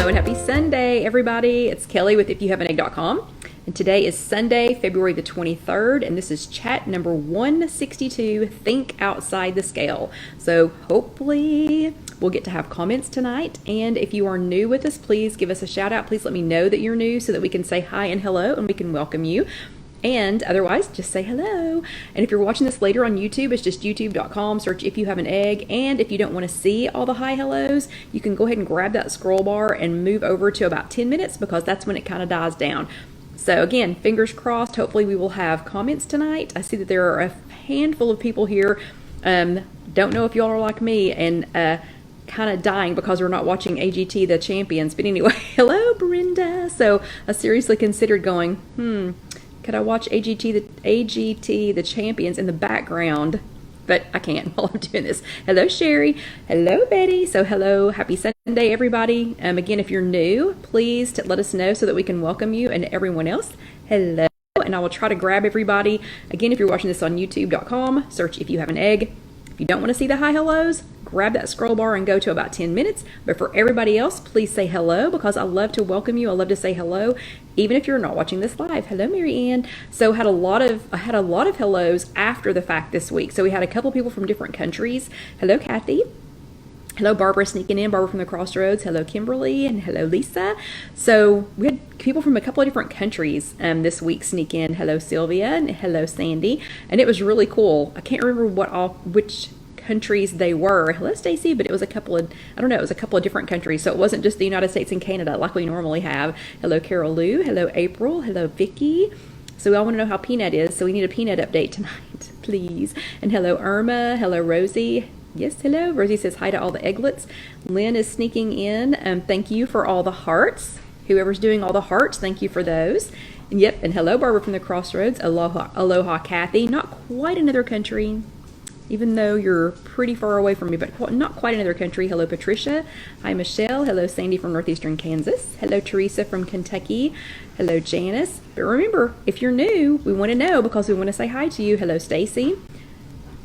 Hello and happy Sunday, everybody. It's Kelly with IfYouHaveAnEgg.com. And today is Sunday, February the 23rd, and this is chat number 162, Think Outside the Scale. So hopefully we'll get to have comments tonight. And if you are new with us, please give us a shout out. Please let me know that you're new so that we can say hi and hello and we can welcome you. And otherwise, just say hello. And if you're watching this later on YouTube, it's just youtube.com, search If You Have an Egg. And if you don't want to see all the hi hellos, you can go ahead and grab that scroll bar and move over to about 10 minutes because that's when it kind of dies down. So again, fingers crossed, hopefully we will have comments tonight. I see that there are a handful of people here. Don't know if y'all are like me and kind of dying because we're not watching AGT the Champions. But anyway, hello Brenda. So I seriously considered going, could I watch AGT the Champions in the background? But I can't while I'm doing this. Hello Sherry. Hello Betty. So hello, happy Sunday everybody. Again, if you're new, please let us know so that we can welcome you and everyone else. Hello. And I will try to grab everybody. Again, if you're watching this on youtube.com, search If You Have an Egg. If you don't want to see the hi hellos, grab that scroll bar and go to about 10 minutes. But for everybody else, please say hello because I love to welcome you. I love to say hello, even if you're not watching this live. Hello, Mary Ann. So I had a lot of hellos after the fact this week. So we had a couple people from different countries. Hello, Kathy. Hello, Barbara sneaking in, Barbara from the Crossroads. Hello, Kimberly, and hello, Lisa. So we had people from a couple of different countries this week sneak in. Hello, Sylvia, and hello, Sandy. And it was really cool. I can't remember which countries they were. Hello, Stacy, but it was a couple of different countries. So it wasn't just the United States and Canada like we normally have. Hello, Carol Lou. Hello, April. Hello, Vicky. So we all want to know how Peanut is, so we need a Peanut update tonight, please. And hello, Irma. Hello, Rosie. Yes, hello. Rosie says hi to all the egglets. Lynn is sneaking in. Thank you for all the hearts. Whoever's doing all the hearts, thank you for those. And yep, and hello, Barbara from the Crossroads. Aloha, Kathy. Not quite another country, even though you're pretty far away from me, but not quite another country. Hello, Patricia. Hi, Michelle. Hello, Sandy from northeastern Kansas. Hello, Teresa from Kentucky. Hello, Janice. But remember, if you're new, we want to know because we want to say hi to you. Hello, Stacy.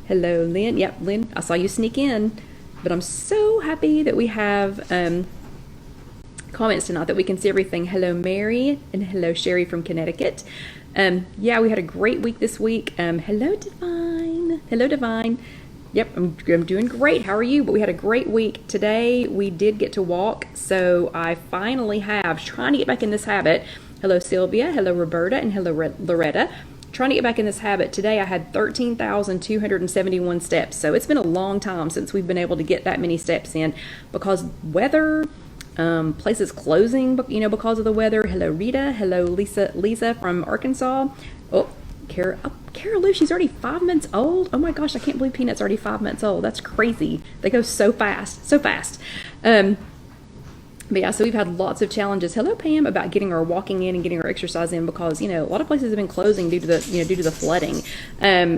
Hello, Lynn. Yep, Lynn, I saw you sneak in. But I'm so happy that we have comments tonight, that we can see everything. Hello, Mary, and hello, Sherry from Connecticut. Yeah, we had a great week this week. Hello, Divine. Hello, Divine. Yep, I'm doing great. How are you? But we had a great week. Today, we did get to walk, so I finally trying to get back in this habit. Hello, Sylvia. Hello, Roberta, and hello, Loretta. Trying to get back in this habit. Today I had 13,271 steps. So it's been a long time since we've been able to get that many steps in because weather, places closing, because of the weather. Hello, Rita. Hello, Lisa from Arkansas. Oh, Carol Lou, she's already 5 months old. Oh my gosh, I can't believe Peanut's already 5 months old. That's crazy. They go so fast, so fast. But yeah, so we've had lots of challenges. Hello, Pam, about getting our walking in and getting our exercise in because, a lot of places have been closing due to the flooding.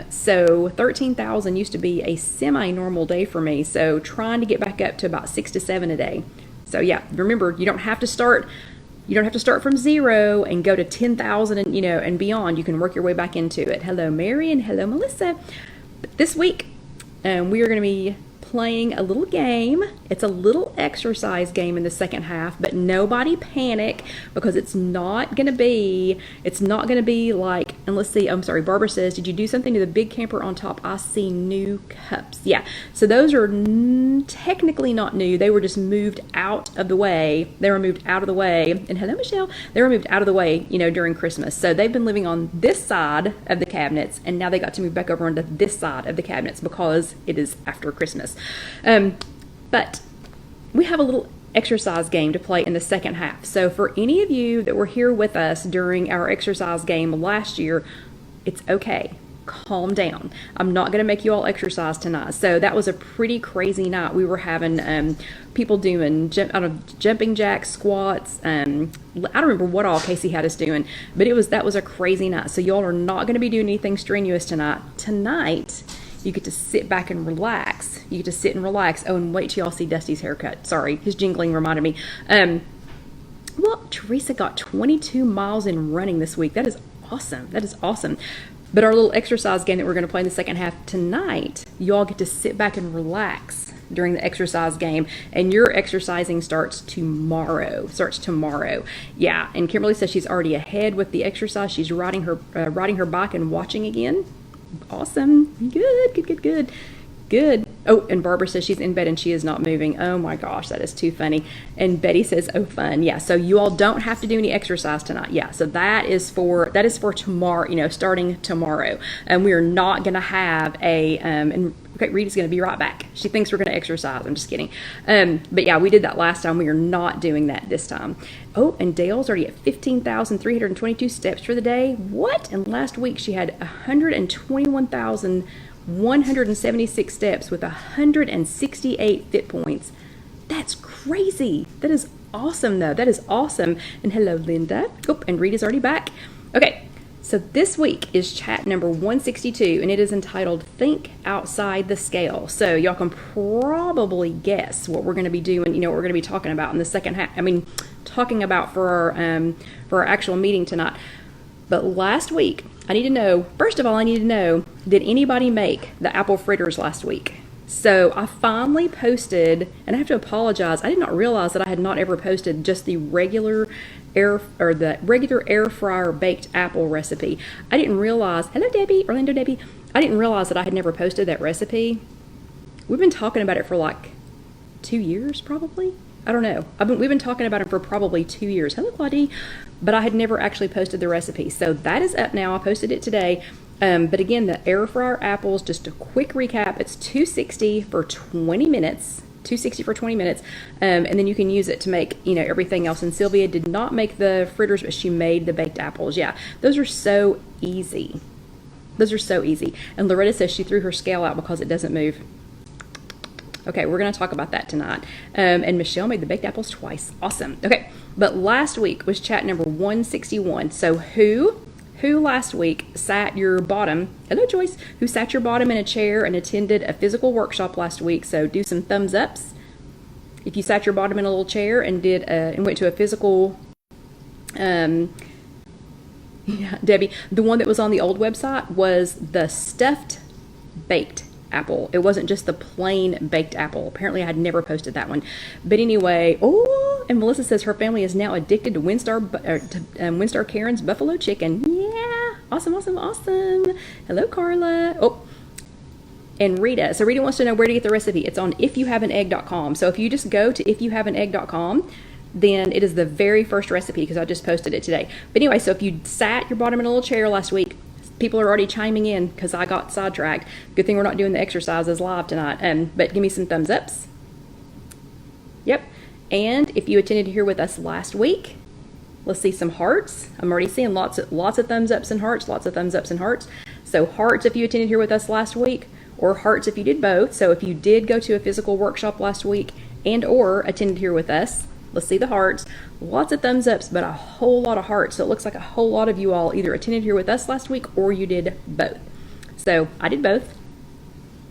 So 13,000 used to be a semi-normal day for me. So trying to get back up to about 6 to 7 a day. So yeah, remember, you don't have to start from zero and go to 10,000 and beyond. You can work your way back into it. Hello, Mary, and hello, Melissa. But this week, we are going to be playing a little game. It's a little exercise game in the second half, but nobody panic because it's not going to be like, and let's see, I'm sorry, Barbara says, did you do something to the big camper on top? I see new cups. Yeah, so those are technically not new. They were just moved out of the way. They were moved out of the way. And hello, Michelle. They were moved out of the way, during Christmas. So they've been living on this side of the cabinets, and now they got to move back over onto this side of the cabinets because it is after Christmas. But we have a little exercise game to play in the second half. So for any of you that were here with us during our exercise game last year, it's okay. Calm down. I'm not going to make you all exercise tonight. So that was a pretty crazy night. We were having people doing jumping jacks, squats. I don't remember what all Casey had us doing, but that was a crazy night. So y'all are not going to be doing anything strenuous tonight. Tonight, you get to sit back and relax. You get to sit and relax. Oh, and wait till y'all see Dusty's haircut. Sorry, his jingling reminded me. Well, Teresa got 22 miles in running this week. That is awesome. That is awesome. But our little exercise game that we're going to play in the second half tonight, you all get to sit back and relax during the exercise game, and your exercising starts tomorrow. Yeah, and Kimberly says she's already ahead with the exercise. She's riding her bike and watching again. Awesome. Good. Oh, and Barbara says she's in bed and she is not moving. Oh my gosh, that is too funny. And Betty says, oh, fun. Yeah, so you all don't have to do any exercise tonight. Yeah, so that is for tomorrow, starting tomorrow. And we are not going to have and okay, Rita's going to be right back. She thinks we're going to exercise. I'm just kidding. But yeah, we did that last time. We are not doing that this time. Oh, and Dale's already at 15,322 steps for the day. What? And last week she had 176 steps with 168 fit points. That's crazy. That is awesome, though. That is awesome. And hello, Linda. Oh, and Rita's already back. Okay, so this week is chat number 162, and it is entitled Think Outside the Scale. So y'all can probably guess what we're going to be doing, what we're going to be talking about in the second half. Talking about for our actual meeting tonight. But last week, first of all, I need to know, did anybody make the apple fritters last week? So I finally posted, and I have to apologize, I did not realize that I had not ever posted just the regular air fryer baked apple recipe. I didn't realize, hello Debbie, Orlando Debbie, I didn't realize that I had never posted that recipe. We've been talking about it for like 2 years probably. I don't know. We've been talking about it for probably 2 years. Hello, Claudie. But I had never actually posted the recipe. So that is up now. I posted it today. But again, the air fryer apples, just a quick recap. It's 260 for 20 minutes. And then you can use it to make, everything else. And Sylvia did not make the fritters, but she made the baked apples. Yeah, those are so easy. And Loretta says she threw her scale out because it doesn't move. Okay, we're going to talk about that tonight. And Michelle made the baked apples twice. Awesome. Okay, but last week was chat number 161. So who last week sat your bottom, hello Joyce, who sat your bottom in a chair and attended a physical workshop last week? So do some thumbs ups. If you sat your bottom in a little chair and went to a physical, yeah, Debbie, the one that was on the old website was the stuffed baked apple. It wasn't just the plain baked apple. Apparently I had never posted that one. But anyway, and Melissa says her family is now addicted to Winstar Karen's buffalo chicken. Yeah, awesome. Hello, Carla. Oh, and Rita. So Rita wants to know where to get the recipe. It's on IfYouHaveAnEgg.com. So if you just go to IfYouHaveAnEgg.com, then it is the very first recipe because I just posted it today. But anyway, so if you sat your bottom in a little chair last week, people are already chiming in because I got sidetracked. Good thing we're not doing the exercises live tonight. But give me some thumbs ups. Yep. And if you attended here with us last week, let's see some hearts. I'm already seeing lots of thumbs ups and hearts. So hearts if you attended here with us last week, or hearts if you did both. So if you did go to a physical workshop last week and or attended here with us, let's see the hearts. Lots of thumbs ups, but a whole lot of hearts. So it looks like a whole lot of you all either attended here with us last week or you did both. So I did both.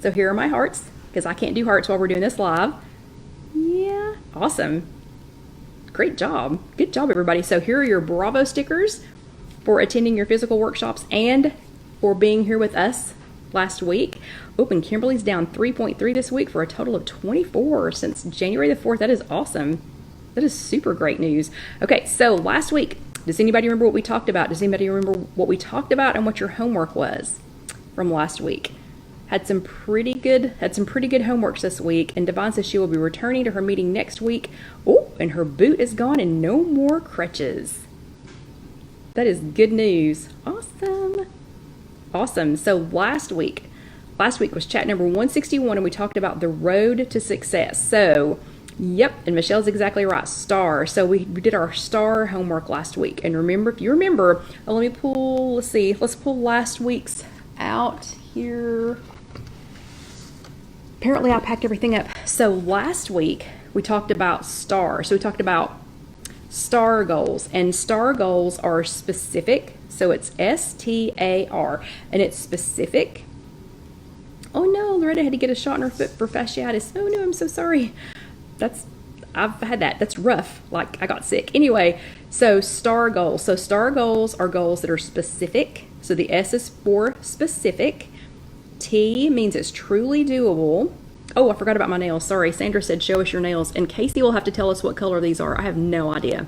So here are my hearts, because I can't do hearts while we're doing this live. Yeah, awesome. Great job. Good job, everybody. So here are your Bravo stickers for attending your physical workshops and for being here with us last week. And Kimberly's down 3.3 this week for a total of 24 since January the 4th. That is awesome. That is super great news. Okay, so last week, does anybody remember what we talked about? Does anybody remember what we talked about and what your homework was from last week? Had some pretty good homeworks this week, and Devon says she will be returning to her meeting next week. Oh, and her boot is gone and no more crutches. That is good news. Awesome. So last week was chat number 161, and we talked about the road to success. So yep, and Michelle's exactly right. STAR. So we did our STAR homework last week. And if you remember, let's pull last week's out here. Apparently I packed everything up. So last week we talked about STAR. So we talked about STAR goals, and STAR goals are specific. So it's STAR, and it's specific. Oh no, Loretta had to get a shot in her foot for fasciitis. Oh no, I'm so sorry. I've had that. That's rough. Like, I got sick. Anyway, so STAR goals. So STAR goals are goals that are specific. So the S is for specific. T means it's truly doable. Oh, I forgot about my nails. Sorry. Sandra said, show us your nails. And Casey will have to tell us what color these are. I have no idea.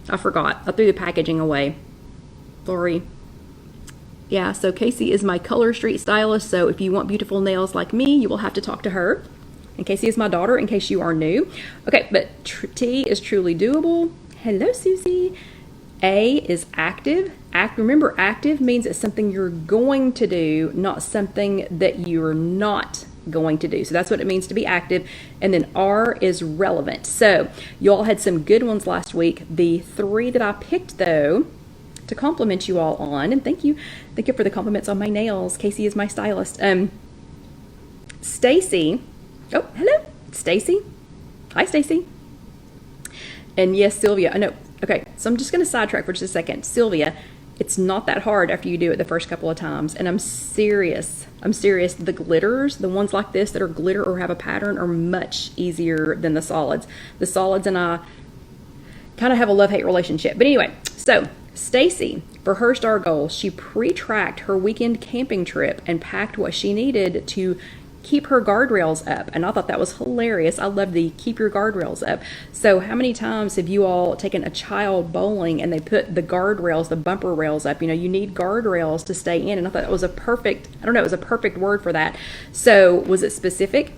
I forgot. I threw the packaging away. Sorry. Yeah, so Casey is my Color Street stylist. So if you want beautiful nails like me, you will have to talk to her. And Casey is my daughter, in case you are new. Okay, but T is truly doable. Hello, Susie. A is active. Remember, active means it's something you're going to do, not something that you're not going to do. So that's what it means to be active. And then R is relevant. So you all had some good ones last week. The 3 that I picked, though, to compliment you all on, and thank you for the compliments on my nails. Casey is my stylist. Stacy. Oh, hello, Stacy. Hi, Stacy. And yes, Sylvia. I know. Okay, so I'm just going to sidetrack for just a second. Sylvia, it's not that hard after you do it the first couple of times. And I'm serious. The glitters, the ones like this that are glitter or have a pattern, are much easier than the solids. The solids and I kind of have a love-hate relationship. But anyway, so Stacy, for her star goal, she pre-tracked her weekend camping trip and packed what she needed to keep her guardrails up. And I thought that was hilarious. I love the keep your guardrails up. So how many times have you all taken a child bowling and they put the guardrails, the bumper rails up? You know, you need guardrails to stay in. And I thought it was a perfect word for that. So was it specific?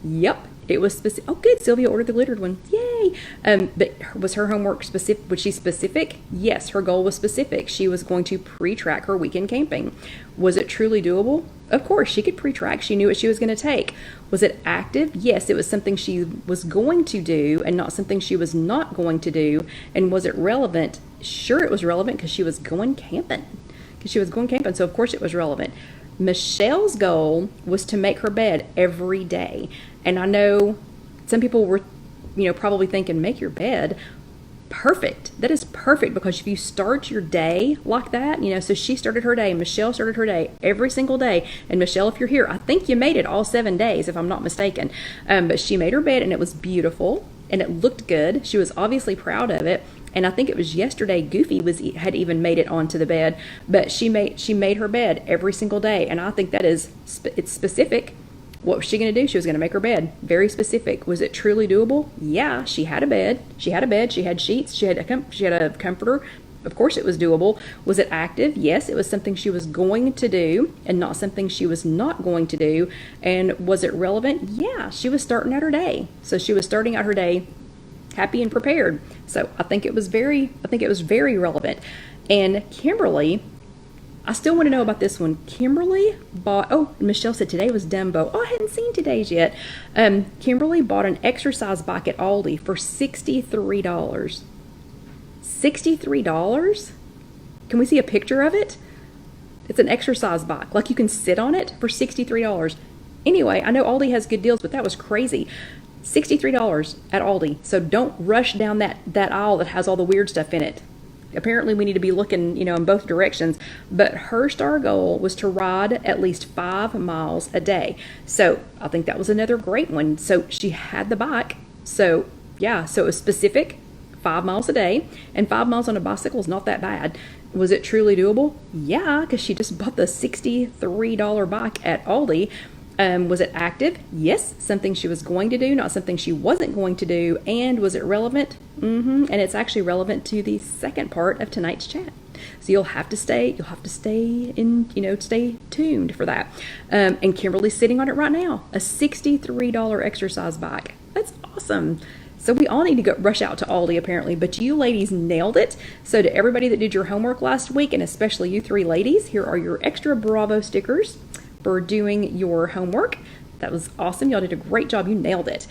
Yep. It was specific. Oh, good. Sylvia ordered the glittered one. Yay. But was her homework specific? Was she specific? Yes, her goal was specific. She was going to pre-track her weekend camping. Was it truly doable? Of course, she could pre-track. She knew what she was going to take. Was it active? Yes, it was something she was going to do and not something she was not going to do. And was it relevant? Sure, it was relevant because she was going camping. So of course it was relevant. Michelle's goal was to make her bed every day. And I know some people were, probably thinking, make your bed. Perfect. That is perfect, because if you start your day like that, so she started her day, Michelle started her day every single day. And Michelle, if you're here, I think you made it all 7 days, if I'm not mistaken. But she made her bed and it was beautiful and it looked good. She was obviously proud of it. And I think it was yesterday Goofy had even made it onto the bed, but she made her bed every single day. And I think that it's specific. What was she going to do? She was going to make her bed. Very specific. Was it truly doable? Yeah, she had a bed. She had sheets. She had a comforter. Of course it was doable. Was it active? Yes, it was something she was going to do and not something she was not going to do. And was it relevant? Yeah, she was starting out her day. So she was starting out her day happy and prepared. So I think it was very relevant. And Kimberly, I still want to know about this one. Kimberly bought, Michelle said today was Dumbo. Oh, I hadn't seen today's yet. Kimberly bought an exercise bike at Aldi for $63. $63? Can we see a picture of it? It's an exercise bike. Like you can sit on it for $63. Anyway, I know Aldi has good deals, but that was crazy. $63 at Aldi. So don't rush down that aisle that has all the weird stuff in it. Apparently we need to be looking, in both directions. But her star goal was to ride at least 5 miles a day. So I think that was another great one. So she had the bike. So yeah, so it was specific, 5 miles a day. And 5 miles on a bicycle is not that bad. Was it truly doable? Yeah, because she just bought the $63 bike at Aldi. Was it active? Yes, something she was going to do, not something she wasn't going to do. And was it relevant? And it's actually relevant to the second part of tonight's chat. So you'll have to stay tuned for that. And Kimberly's sitting on it right now, a $63 exercise bike. That's awesome. So we all need to rush out to Aldi apparently, but you ladies nailed it. So to everybody that did your homework last week, and especially you 3 ladies, here are your extra Bravo stickers for doing your homework. That was awesome. Y'all did a great job. You nailed it.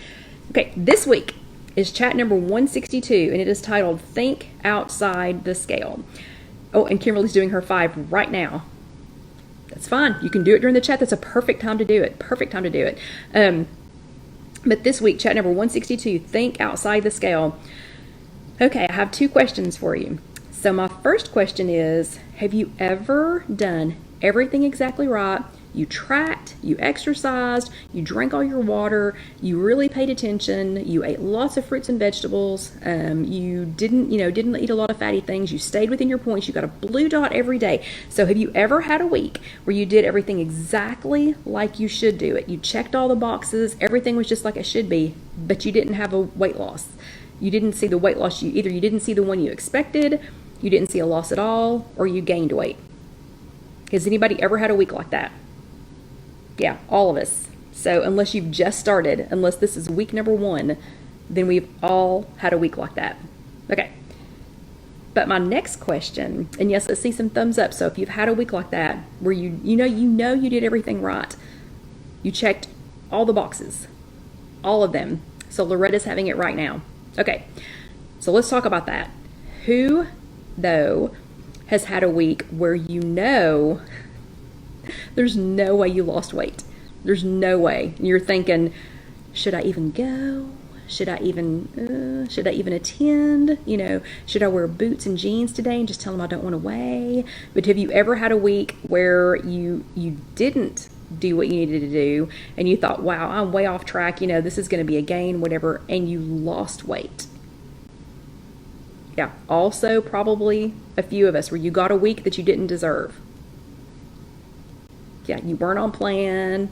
Okay, this week is chat number 162, and it is titled Think Outside the Scale. Oh, and Kimberly's doing her 5 right now. That's fine. You can do it during the chat. That's a perfect time to do it. But this week, chat number 162, Think Outside the Scale. Okay, I have 2 questions for you. So my first question is, have you ever done everything exactly right you tracked, you exercised, you drank all your water, you really paid attention, you ate lots of fruits and vegetables, you didn't eat a lot of fatty things, you stayed within your points, you got a blue dot every day. So have you ever had a week where you did everything exactly like you should do it? You checked all the boxes, everything was just like it should be, but you didn't have a weight loss. You didn't see the weight loss, you didn't see the one you expected, you didn't see a loss at all, or you gained weight. Has anybody ever had a week like that? Yeah, all of us. So unless you've just started, unless this is week number 1, then we've all had a week like that. Okay. But my next question, and yes, let's see some thumbs up. So if you've had a week like that, where you did everything right, you checked all the boxes, all of them. So Loretta's having it right now. Okay, so let's talk about that. Who, though, has had a week where there's no way you lost weight? There's no way. You're thinking, should I even go? Should I even attend? Should I wear boots and jeans today and just tell them I don't want to weigh? But have you ever had a week where you didn't do what you needed to do and you thought, wow, I'm way off track, this is going to be a gain, whatever, and you lost weight? Yeah, also probably a few of us where you got a week that you didn't deserve. Yeah, you weren't on plan,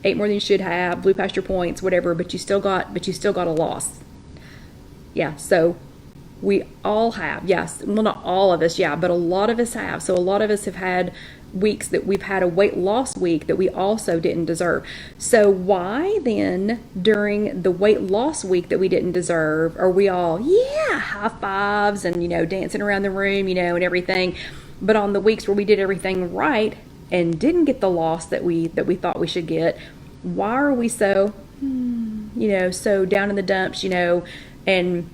ate more than you should have, blew past your points, whatever, but you still got a loss. Yeah, so we all have, yes, well, not all of us, yeah, but a lot of us have. So a lot of us have had weeks that we've had a weight loss week that we also didn't deserve. So why then, during the weight loss week that we didn't deserve, are we all, yeah, high fives and, dancing around the room, and everything, but on the weeks where we did everything right and didn't get the loss that we thought we should get, why are we so, so down in the dumps, and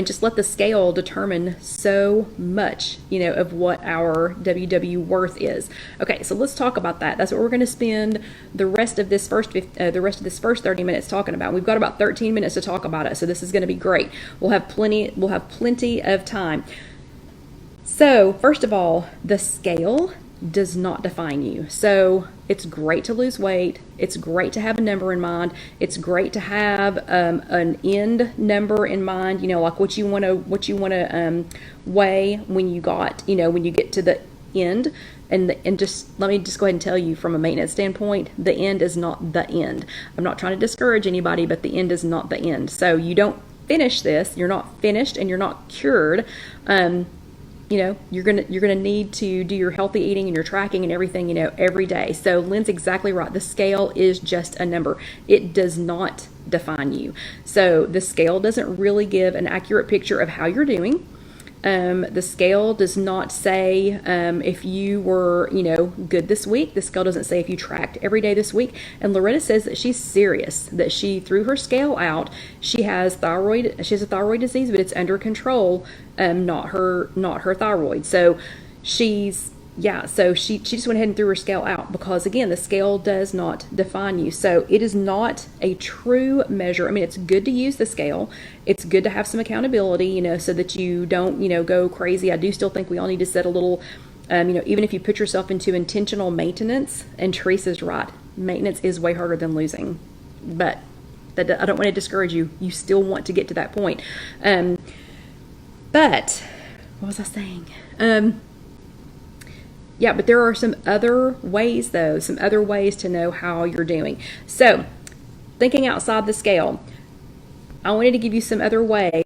just let the scale determine so much, of what our WW worth is. Okay, so let's talk about that. That's what we're going to spend the rest of this first 30 minutes talking about. We've got about 13 minutes to talk about it, so this is going to be great. We'll have plenty of time. So, first of all, the scale does not define you. So it's great to lose weight. It's great to have a number in mind. It's great to have an end number in mind. Like what you want to weigh when you get to the end. And just let me just go ahead and tell you, from a maintenance standpoint, the end is not the end. I'm not trying to discourage anybody, but the end is not the end. So you don't finish this. You're not finished, and you're not cured. You're gonna need to do your healthy eating and your tracking and everything, every day. So Lynn's exactly right. The scale is just a number. It does not define you. So the scale doesn't really give an accurate picture of how you're doing. The scale does not say if you were, good this week. The scale doesn't say if you tracked every day this week. And Loretta says that she's serious, that she threw her scale out. She has a thyroid disease, but it's under control, not her thyroid. So she just went ahead and threw her scale out because, again, the scale does not define you. So it is not a true measure. I mean, it's good to use the scale. It's good to have some accountability, so that you don't, go crazy. I do still think we all need to set a little, even if you put yourself into intentional maintenance, and Teresa's right, maintenance is way harder than losing. But I don't want to discourage you. You still want to get to that point. But what was I saying? Yeah, but there are some other ways, though, to know how you're doing. So, thinking outside the scale, I wanted to give you some other ways,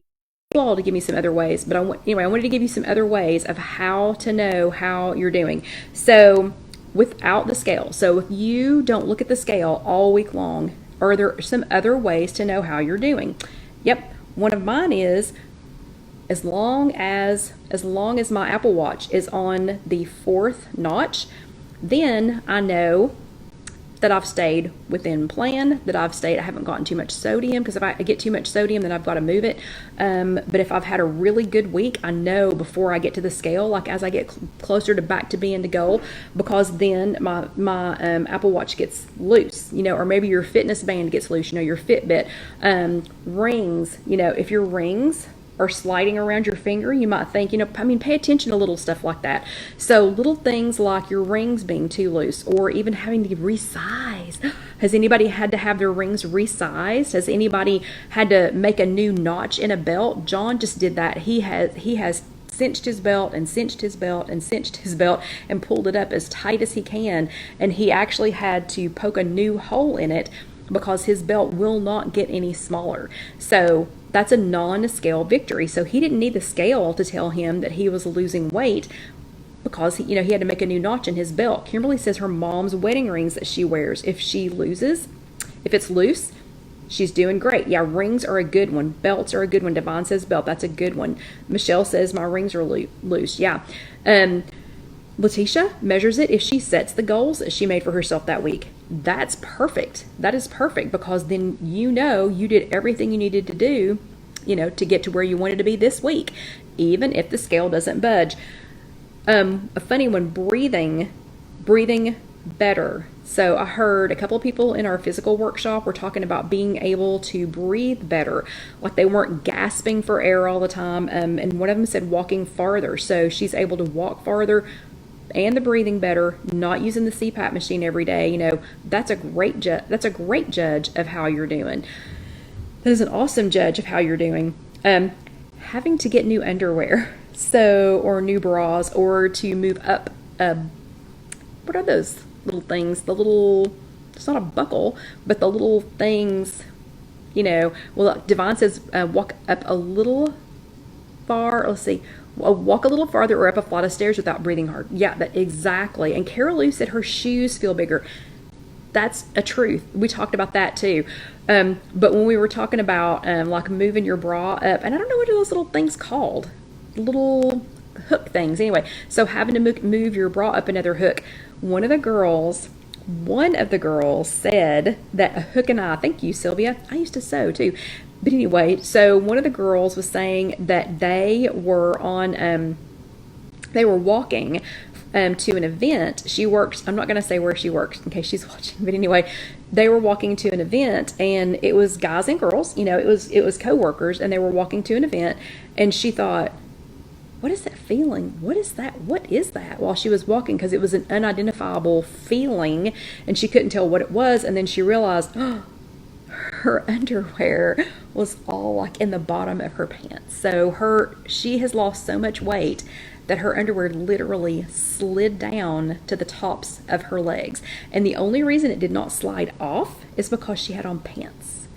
all to give me some other ways, but I wanted to give you some other ways of how to know how you're doing. So, without the scale, so if you don't look at the scale all week long, are there some other ways to know how you're doing? Yep, one of mine is, as long as my Apple Watch is on the 4th notch, then I know that I've stayed within plan, that I haven't gotten too much sodium, because if I get too much sodium, then I've got to move it. But if I've had a really good week, I know before I get to the scale, like as I get closer to back to being to goal, because then my Apple Watch gets loose, or maybe your fitness band gets loose, your Fitbit, rings, if your rings are sliding around your finger, you might think, pay attention to little stuff like that. So little things like your rings being too loose or even having to resize. Has anybody had to have their rings resized? Has anybody had to make a new notch in a belt? John just did that. He has cinched his belt and cinched his belt and cinched his belt and pulled it up as tight as he can. And he actually had to poke a new hole in it because his belt will not get any smaller. So that's a non-scale victory. So he didn't need the scale to tell him that he was losing weight because he had to make a new notch in his belt. Kimberly says her mom's wedding rings that she wears, if it's loose, she's doing great. Yeah, rings are a good one. Belts are a good one. Devon says belt. That's a good one. Michelle says my rings are loose. Yeah. Letitia measures it if she sets the goals that she made for herself that week. That's perfect. That is perfect because then you did everything you needed to do, to get to where you wanted to be this week, even if the scale doesn't budge. A funny one, breathing better. So I heard a couple of people in our physical workshop were talking about being able to breathe better, like they weren't gasping for air all the time. And one of them said walking farther. So she's able to walk farther and the breathing better, not using the CPAP machine every day. That's a great judge of how you're doing. That is an awesome judge of how you're doing. Having to get new underwear, or new bras, or to move up. What are those little things? It's not a buckle, but the little things, Well, Devon says walk up a little far. Let's see. Walk a little farther or up a flight of stairs without breathing hard. Yeah, that exactly. And Carol Lou said her shoes feel bigger. That's a truth. We talked about that too. But when we were talking about like moving your bra up, and I don't know what are those little things called, little hook things. Anyway, so having to move your bra up another hook. One of the girls said that a hook and eye. Thank you, Sylvia. I used to sew too. But anyway, so one of the girls was saying that they were walking to an event. She works, I'm not going to say where she works in case she's watching, but anyway, they were walking to an event and it was guys and girls, it was co-workers and they were walking to an event and she thought, what is that feeling? What is that? While she was walking, because it was an unidentifiable feeling and she couldn't tell what it was. And then she realized, her underwear was all like in the bottom of her pants. So she has lost so much weight that her underwear literally slid down to the tops of her legs. And the only reason it did not slide off is because she had on pants.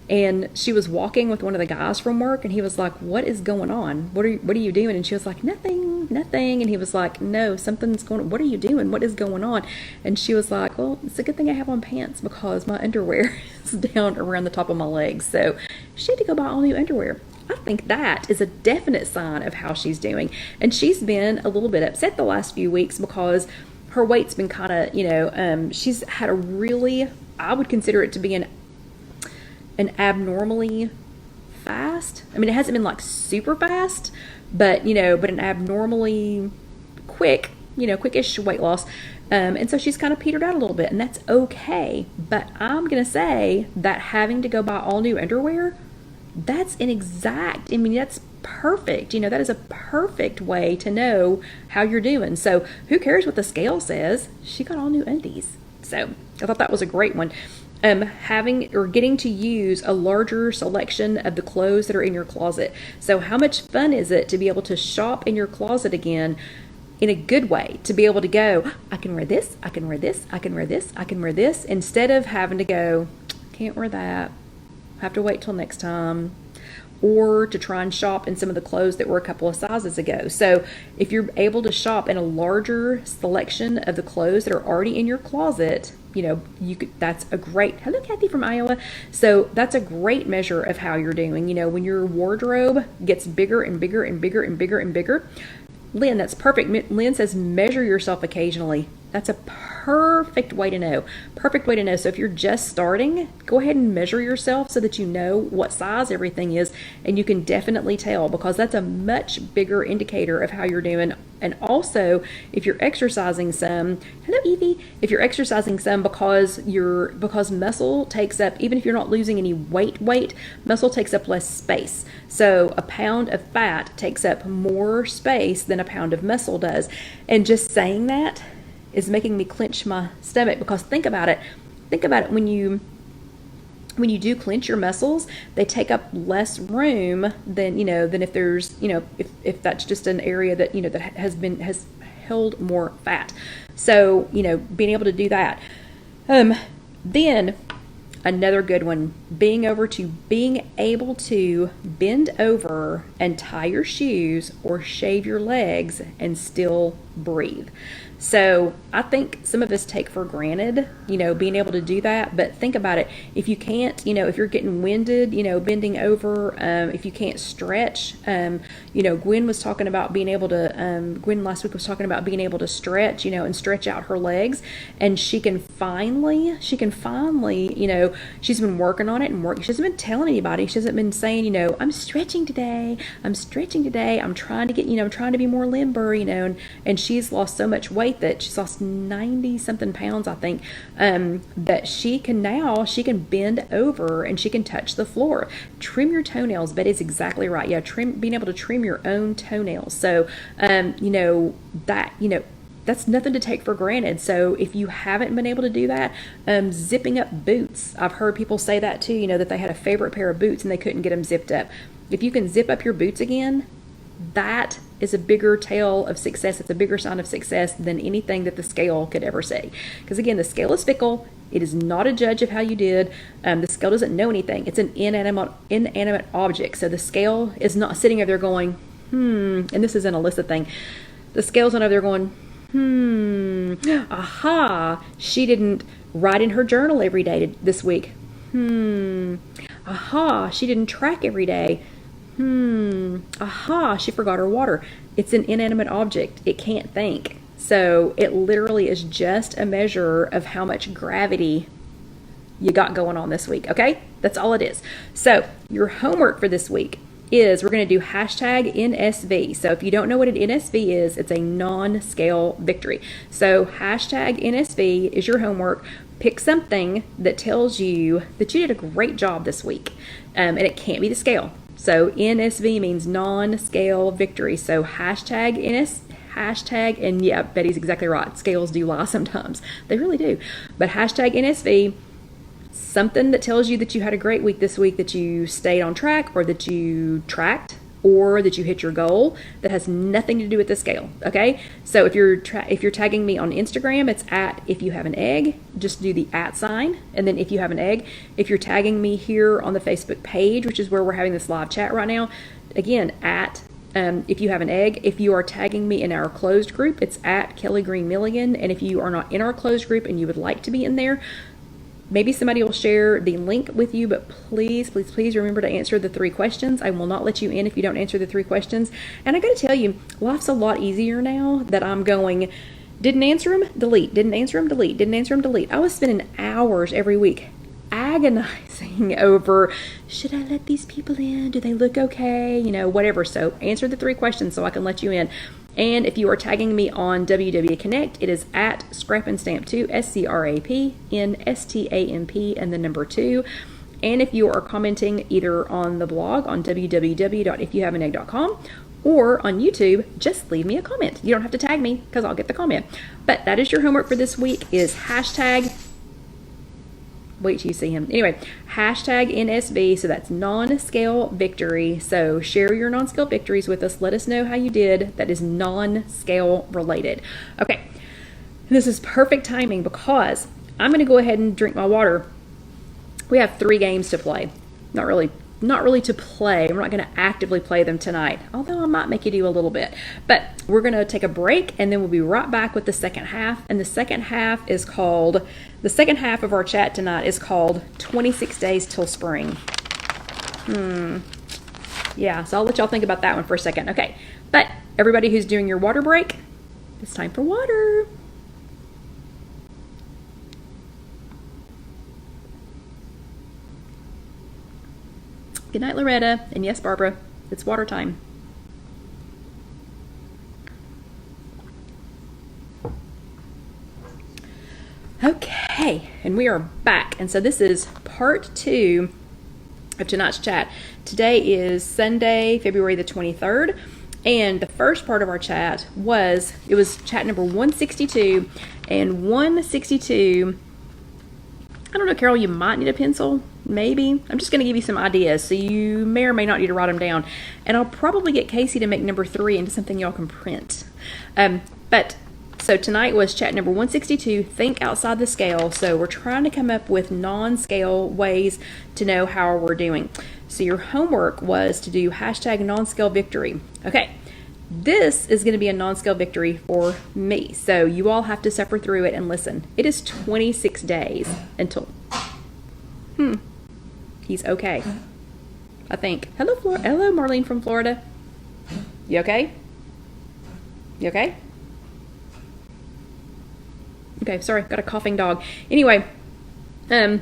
And she was walking with one of the guys from work and he was like, what is going on? What are you doing? And she was like, nothing. And he was like, no, something's going on. What are you doing? What is going on? And she was like, well, it's a good thing I have on pants because my underwear is down around the top of my legs. So she had to go buy all new underwear. I think that is a definite sign of how she's doing. And she's been a little bit upset the last few weeks because her weight's been kind of, she's had a really, I would consider it to be an abnormally fast. I mean, it hasn't been like super fast, but an abnormally quickish weight loss. And so she's kind of petered out a little bit and that's okay. But I'm going to say that having to go buy all new underwear, that's perfect. That is a perfect way to know how you're doing. So who cares what the scale says? She got all new undies. So I thought that was a great one. Having or getting to use a larger selection of the clothes that are in your closet. So how much fun is it to be able to shop in your closet again in a good way, to be able to go, I can wear this, I can wear this, I can wear this, I can wear this, instead of having to go, can't wear that, have to wait till next time, or to try and shop in some of the clothes that were a couple of sizes ago. So if you're able to shop in a larger selection of the clothes that are already in your closet, that's a great, hello Kathy from Iowa. So that's a great measure of how you're doing. When your wardrobe gets bigger and bigger and bigger and bigger and bigger. Lynn, that's perfect. Lynn says measure yourself occasionally. That's a perfect way to know. Perfect way to know. So if you're just starting, go ahead and measure yourself so that you know what size everything is, and you can definitely tell, because that's a much bigger indicator of how you're doing. And also, if you're exercising some, hello Evie, if you're exercising some because muscle takes up, even if you're not losing any weight, muscle takes up less space. So a pound of fat takes up more space than a pound of muscle does. And just saying that is making me clench my stomach, because think about it when you do clench your muscles, they take up less room than if there's, if that's just an area that, that has held more fat. So, being able to do that. Then another good one, being able to bend over and tie your shoes or shave your legs and still breathe. So I think some of us take for granted, being able to do that. But think about it. If you can't, if you're getting winded, bending over, if you can't stretch, Gwen was talking about being able to, Gwen last week was talking about being able to stretch, and stretch out her legs. And she can finally, she's been working on it and she hasn't been telling anybody. She hasn't been saying, I'm stretching today. I'm trying to get, I'm trying to be more limber, and she's lost so much weight that she's lost 90 something pounds, I think, that she can bend over and she can touch the floor. Trim your toenails. Betty's exactly right. Yeah, being able to trim your own toenails. So, that's nothing to take for granted. So if you haven't been able to do that, zipping up boots. I've heard people say that too, that they had a favorite pair of boots and they couldn't get them zipped up. If you can zip up your boots again, that is a bigger tale of success. It's a bigger sign of success than anything that the scale could ever say. Because again, the scale is fickle. It is not a judge of how you did. The scale doesn't know anything. It's an inanimate object. So the scale is not sitting over there going, and this is an Alyssa thing. The scale's not over there going, aha, she didn't write in her journal every day this week. Aha, she didn't track every day. Aha, she forgot her water. It's an inanimate object. It can't think. So it literally is just a measure of how much gravity you got going on this week, okay? That's all it is. So your homework for this week is we're going to do hashtag NSV. So if you don't know what an NSV is, it's a non-scale victory. So hashtag NSV is your homework. Pick something that tells you that you did a great job this week, and it can't be the scale. So NSV means non-scale victory. So hashtag, and yeah, Betty's exactly right. Scales do lie sometimes. They really do. But hashtag NSV, something that tells you that you had a great week this week, that you stayed on track, or that you tracked, or that you hit your goal, that has nothing to do with the scale, okay? So if you're tagging me on Instagram, it's at IfYouHaveAnEgg. Just do the @ sign, and then If You Have an Egg. If you're tagging me here on the Facebook page, which is where we're having this live chat right now, again, at If You Have an Egg. If you are tagging me in our closed group, it's at Kelly Green Milligan. And if you are not in our closed group and you would like to be in there, maybe somebody will share the link with you, but please, please, please remember to answer the 3 questions. I will not let you in if you don't answer the 3 questions. And I got to tell you, life's a lot easier now that I'm going, didn't answer them, delete, didn't answer them, delete, didn't answer them, delete. I was spending hours every week agonizing over, should I let these people in? Do they look okay? Whatever. So answer the 3 questions so I can let you in. And if you are tagging me on IfYouHaveAnegg, it is at ScrapandStamp2, ScrapandStamp, and the number 2. And if you are commenting either on the blog on www.ifyouhaveanegg.com or on YouTube, just leave me a comment. You don't have to tag me because I'll get the comment. But that is your homework for this week, is hashtag, wait till you see him. Anyway, hashtag NSV, so that's non-scale victory. So share your non-scale victories with us. Let us know how you did. That is non-scale related. Okay, this is perfect timing because I'm going to go ahead and drink my water. We have 3 games to play. Not really to play. We're not going to actively play them tonight, although I might make you do a little bit. But we're going to take a break, and then we'll be right back with the second half. And the second half of our chat tonight is called 26 Days Till Spring. Yeah, so I'll let y'all think about that one for a second. Okay, but everybody who's doing your water break, it's time for water. Good night, Loretta. And yes, Barbara, it's water time. Okay, and we are back. And so this is part 2 of tonight's chat. Today is Sunday, February the 23rd. And the first part of our chat was chat number 162. And 162, I don't know, Carol, you might need a pencil. Maybe. I'm just going to give you some ideas, so you may or may not need to write them down. And I'll probably get Casey to make number 3 into something y'all can print. So tonight was chat number 162, think outside the scale. So we're trying to come up with non-scale ways to know how we're doing. So your homework was to do hashtag non-scale victory. Okay, this is going to be a non-scale victory for me. So you all have to suffer through it and listen. It is 26 days until... He's okay, I think. Hello, hello, Marlene from Florida. You okay? You okay? Okay, sorry, got a coughing dog. Anyway, oh,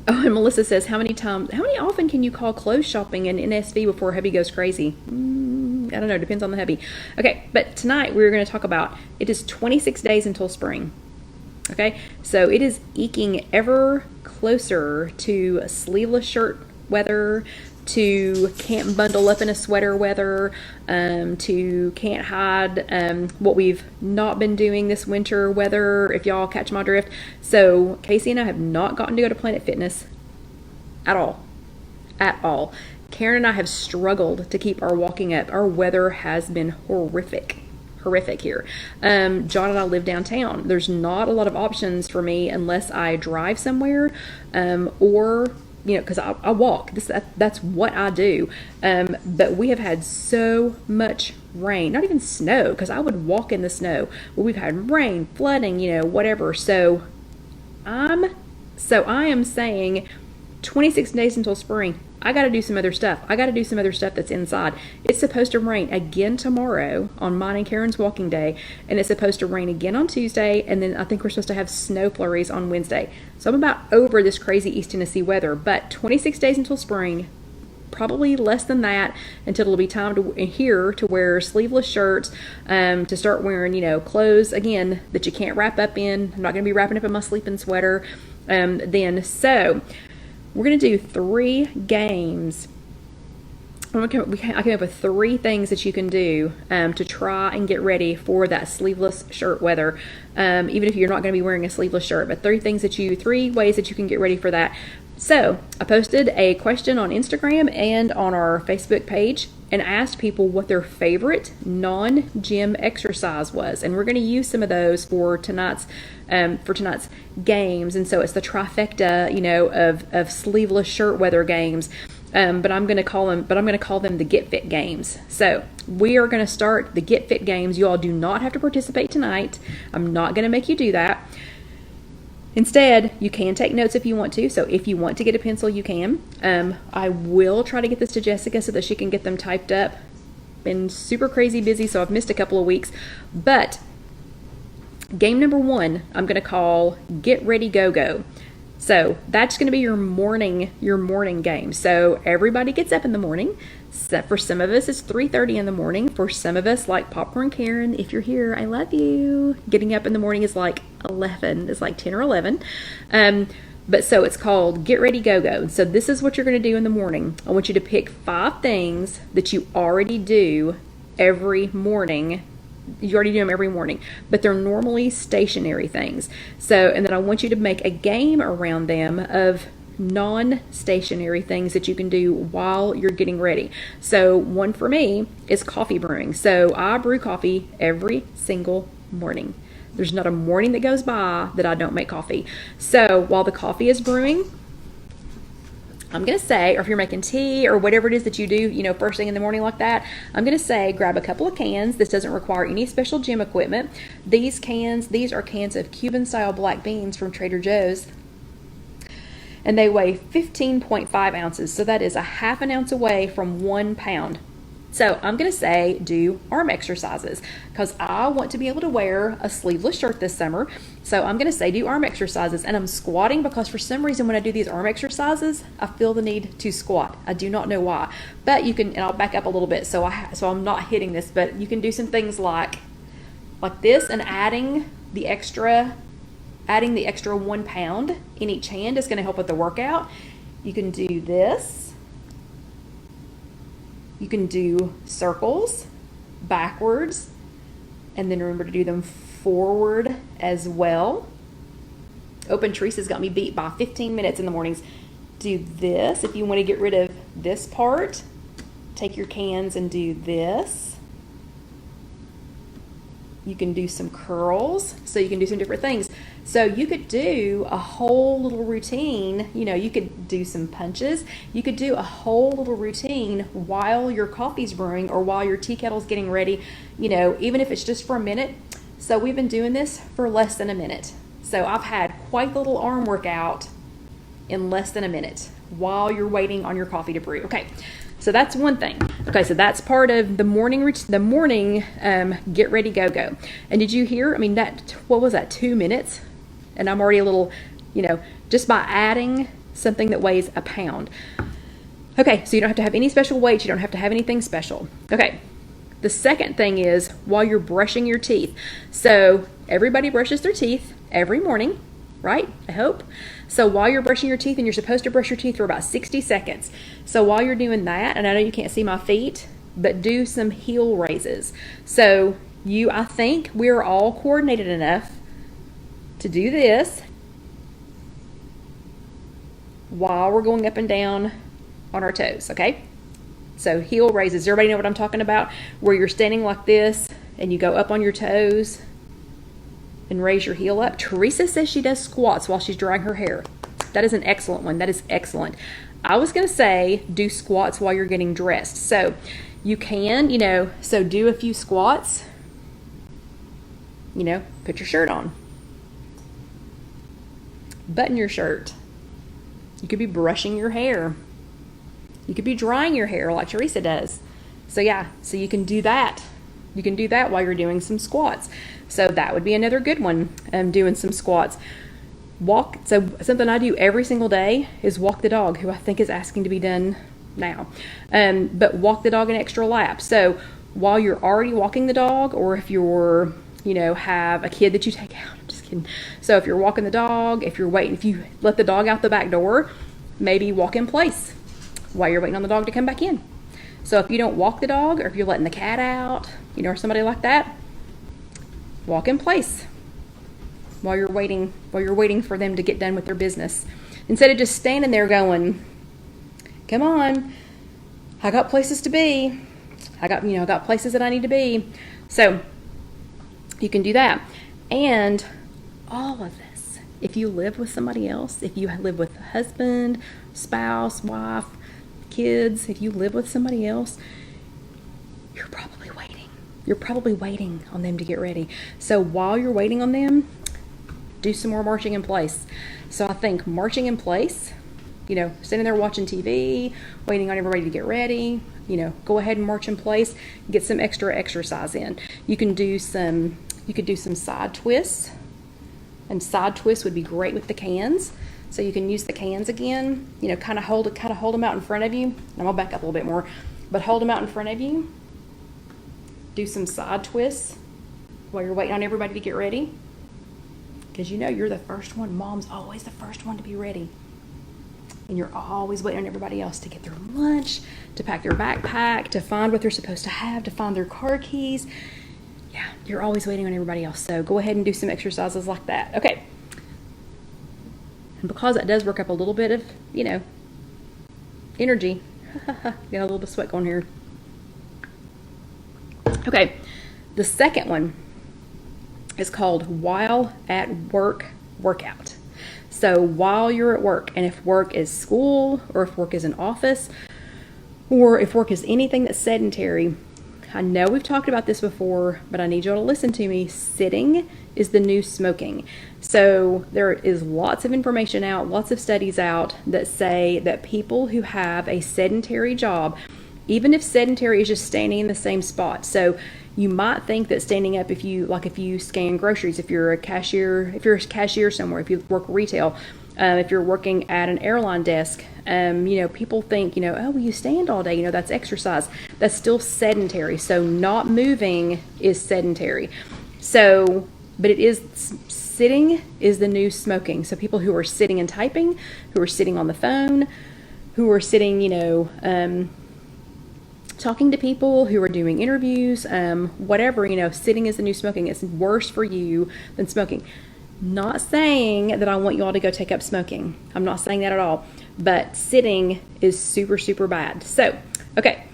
and Melissa says, how many often can you call clothes shopping in NSV before hubby goes crazy? I don't know, depends on the hubby. Okay, but tonight we're going to talk about, it is 26 days until spring. Okay, so it is eking ever closer to sleeveless shirt weather, to can't bundle up in a sweater weather, to can't hide what we've not been doing this winter weather, if y'all catch my drift. So Casey and I have not gotten to go to Planet Fitness at all. At all. Karen and I have struggled to keep our walking up. Our weather has been horrific here. John and I live downtown. There's not a lot of options for me unless I drive somewhere, or because I walk. That's what I do. But we have had so much rain, not even snow, because I would walk in the snow. But we've had rain, flooding, whatever. So I am saying 26 days until spring. I got to do some other stuff. I got to do some other stuff that's inside. It's supposed to rain again tomorrow on mine and Karen's walking day, and it's supposed to rain again on Tuesday, and then I think we're supposed to have snow flurries on Wednesday. So I'm about over this crazy East Tennessee weather, but 26 days until spring, probably less than that, until it'll be time to wear sleeveless shirts, to start wearing, clothes, again, that you can't wrap up in. I'm not going to be wrapping up in my sleeping sweater then. So we're going to do 3 games. I came up with 3 things that you can do to try and get ready for that sleeveless shirt weather, even if you're not going to be wearing a sleeveless shirt. But 3 ways that you can get ready for that. So I posted a question on Instagram and on our Facebook page and asked people what their favorite non-gym exercise was, and we're going to use some of those for tonight's games. And so it's the trifecta, of sleeveless shirt weather games. But I'm going to call them the Get Fit games. So we are going to start the Get Fit games. You all do not have to participate tonight. I'm not going to make you do that. Instead, you can take notes if you want to. So if you want to get a pencil, you can. I will try to get this to Jessica so that she can get them typed up. Been super crazy busy, so I've missed a couple of weeks. But game number 1, I'm going to call Get Ready Go Go. So that's going to be your morning game. So everybody gets up in the morning. So for some of us, it's 3:30 in the morning. For some of us, like Popcorn Karen, if you're here, I love you. Getting up in the morning is like 11. It's like 10 or 11. But so it's called Get Ready Go Go. So this is what you're going to do in the morning. I want you to pick 5 things that you already do every morning. You already do them every morning, but they're normally stationary things. So, and then I want you to make a game around them of non-stationary things that you can do while you're getting ready. So one for me is coffee brewing. So I brew coffee every single morning. There's not a morning that goes by that I don't make coffee. So while the coffee is brewing, I'm going to say, or if you're making tea or whatever it is that you do, first thing in the morning like that, I'm going to say grab a couple of cans. This doesn't require any special gym equipment. These are cans of Cuban-style black beans from Trader Joe's. And they weigh 15.5 ounces. So that is a half an ounce away from 1 pound. So I'm going to say do arm exercises because I want to be able to wear a sleeveless shirt this summer. So I'm going to say do arm exercises, and I'm squatting because for some reason when I do these arm exercises, I feel the need to squat. I do not know why, but you can, and I'll back up a little bit so I'm not hitting this, but you can do some things like this, and adding the extra 1 pound in each hand is going to help with the workout. You can do this. You can do circles backwards, and then remember to do them forward as well. Open Teresa's got me beat by 15 minutes in the mornings. Do this if you want to get rid of this part. Take your cans and do this. You can do some curls, so you can do some different things. So you could do a whole little routine, you could do some punches. You could do a whole little routine while your coffee's brewing or while your tea kettle's getting ready, even if it's just for a minute. So we've been doing this for less than a minute. So I've had quite the little arm workout in less than a minute while you're waiting on your coffee to brew. Okay. So that's one thing. Okay, so that's part of the morning get ready, go. And did you hear, what was that, 2 minutes? And I'm already a little, just by adding something that weighs a pound. Okay, so you don't have to have any special weights. You don't have to have anything special. Okay, the second thing is while you're brushing your teeth. So everybody brushes their teeth every morning, right? I hope. So while you're brushing your teeth, and you're supposed to brush your teeth for about 60 seconds. So while you're doing that, and I know you can't see my feet, but do some heel raises. So I think we're all coordinated enough to do this while we're going up and down on our toes, okay? So heel raises, everybody know what I'm talking about? Where you're standing like this and you go up on your toes and raise your heel up. Teresa says she does squats while she's drying her hair. That is an excellent one. That is excellent. I was going to say do squats while you're getting dressed. So you can, so do a few squats, put your shirt on. Button your shirt. You could be brushing your hair. You could be drying your hair like Teresa does. So yeah, so you can do that. You can do that while you're doing some squats. So that would be another good one, doing some squats. So something I do every single day is walk the dog, who I think is asking to be done now. But walk the dog an extra lap. So while you're already walking the dog, or if you're, have a kid that you take out, I'm just kidding. So if you're walking the dog, if you let the dog out the back door, maybe walk in place while you're waiting on the dog to come back in. So if you don't walk the dog, or if you're letting the cat out, or somebody like that, walk in place while you're waiting for them to get done with their business. Instead of just standing there going, come on, I got places to be. I got places that I need to be. So you can do that. And all of this, if you live with somebody else, if you live with a husband, spouse, wife, kids, if you live with somebody else, you're probably waiting. You're probably waiting on them to get ready. So while you're waiting on them, do some more marching in place. So I think marching in place, standing there watching TV, waiting on everybody to get ready, go ahead and march in place, get some extra exercise in. You could do some side twists, and side twists would be great with the cans. So you can use the cans again, kind of hold them out in front of you. I'm gonna back up a little bit more, but hold them out in front of you. Do some side twists while you're waiting on everybody to get ready. Because you're the first one. Mom's always the first one to be ready. And you're always waiting on everybody else to get their lunch, to pack their backpack, to find what they're supposed to have, to find their car keys. Yeah, you're always waiting on everybody else. So go ahead and do some exercises like that. Okay. And because that does work up a little bit of, energy. Got a little bit of sweat going here. Okay, the second one is called While at Work Workout. So while you're at work, and if work is school, or if work is an office, or if work is anything that's sedentary, I know we've talked about this before, but I need y'all to listen to me. Sitting is the new smoking. So there is lots of information out, lots of studies out that say that people who have a sedentary job, even if sedentary is just standing in the same spot. So you might think that standing up, if you scan groceries, if you're a cashier somewhere, if you work retail, if you're working at an airline desk, people think, oh, well, you stand all day, that's exercise. That's still sedentary. So not moving is sedentary. So, but sitting is the new smoking. So people who are sitting and typing, who are sitting on the phone, who are sitting, talking to people, who are doing interviews, whatever, sitting is the new smoking. It's worse for you than smoking. Not saying that I want you all to go take up smoking. I'm not saying that at all. But sitting is super, super bad. So, okay.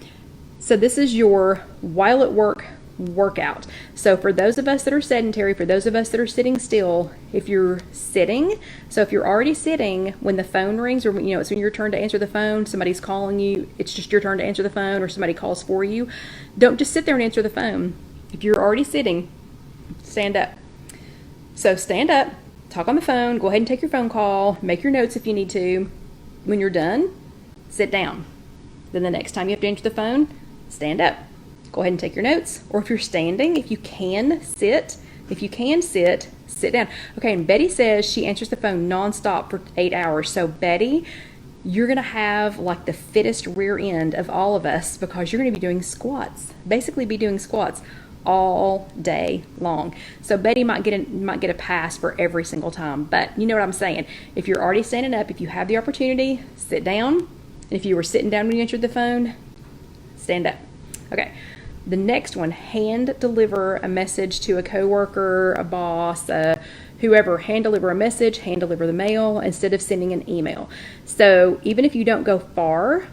So this is your while at work workout. So for those of us that are sedentary, for those of us that are sitting still, if you're sitting, so if you're already sitting, when the phone rings, or it's when your turn to answer the phone, somebody's calling you, it's just your turn to answer the phone, or somebody calls for you, don't just sit there and answer the phone. If you're already sitting, stand up. So stand up, talk on the phone, go ahead and take your phone call, make your notes if you need to. When you're done, sit down. Then the next time you have to answer the phone, stand up. Go ahead and take your notes. Or if you're standing, if you can sit, sit down. Okay, and Betty says she answers the phone nonstop for 8 hours. So Betty, you're going to have like the fittest rear end of all of us, because you're going to be doing squats. Basically be doing squats all day long. So Betty might get a pass for every single time, but you know what I'm saying. If you're already standing up, if you have the opportunity, sit down. And if you were sitting down when you answered the phone, stand up. Okay. The next one, hand deliver a message to a coworker, a boss, whoever. Hand deliver a message, hand deliver the mail instead of sending an email. So even if you don't go far,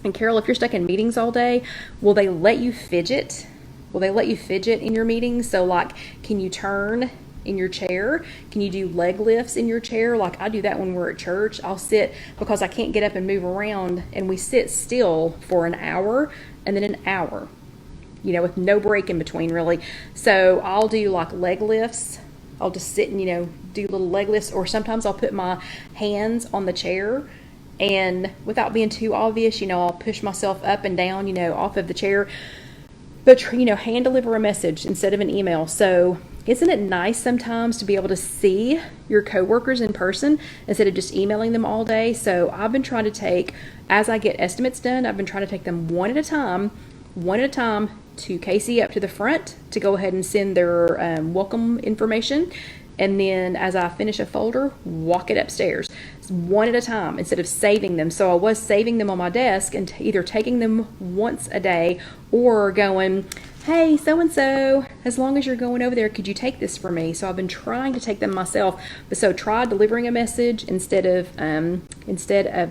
and Carol, if you're stuck in meetings all day, will they let you fidget? Will they let you fidget in your meetings? So like, can you turn in your chair? Can you do leg lifts in your chair? Like I do that when we're at church. I'll sit, because I can't get up and move around, and we sit still for an hour and then an hour, with no break in between really. So I'll do like leg lifts. I'll just sit and, do little leg lifts, or sometimes I'll put my hands on the chair, and without being too obvious, I'll push myself up and down, off of the chair. But, hand deliver a message instead of an email. So isn't it nice sometimes to be able to see your coworkers in person instead of just emailing them all day? So I've been trying to take, as I get estimates done, I've been trying to take them one at a time to Casey up to the front to go ahead and send their welcome information. And then as I finish a folder, walk it upstairs. It's one at a time instead of saving them. So I was saving them on my desk and either taking them once a day or going, hey, so-and-so, as long as you're going over there, could you take this for me? So I've been trying to take them myself. But so try delivering a message instead of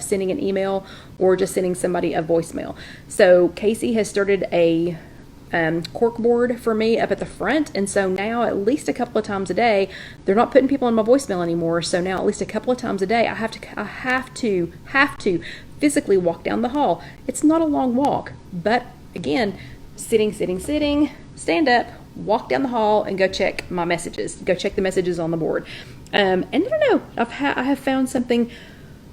sending an email or just sending somebody a voicemail. So Casey has started a cork board for me up at the front, and so now at least a couple of times a day, they're not putting people on my voicemail anymore. So now at least a couple of times a day, I have to physically walk down the hall. It's not a long walk, but again, sitting, stand up, walk down the hall, and go check my messages. Go check the messages on the board. And I don't know, I have found something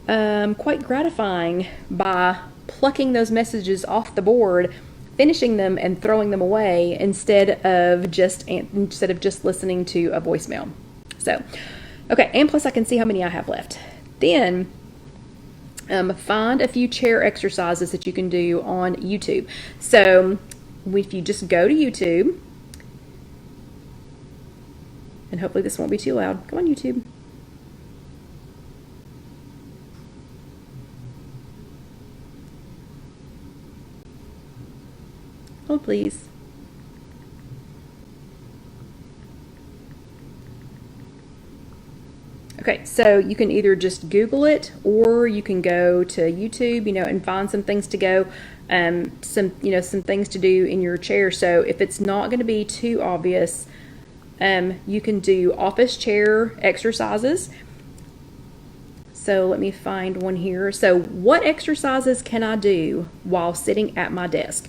quite gratifying by plucking those messages off the board, finishing them and throwing them away instead of just listening to a voicemail. So, okay, and plus I can see how many I have left. Then find a few chair exercises that you can do on YouTube. So if you just go to YouTube, and hopefully this won't be too loud. Come on, YouTube. Oh, please. Okay, so you can either just Google it, or you can go to YouTube, and find some things to go, some things to do in your chair. So if it's not going to be too obvious, you can do office chair exercises. So let me find one here. So what exercises can I do while sitting at my desk?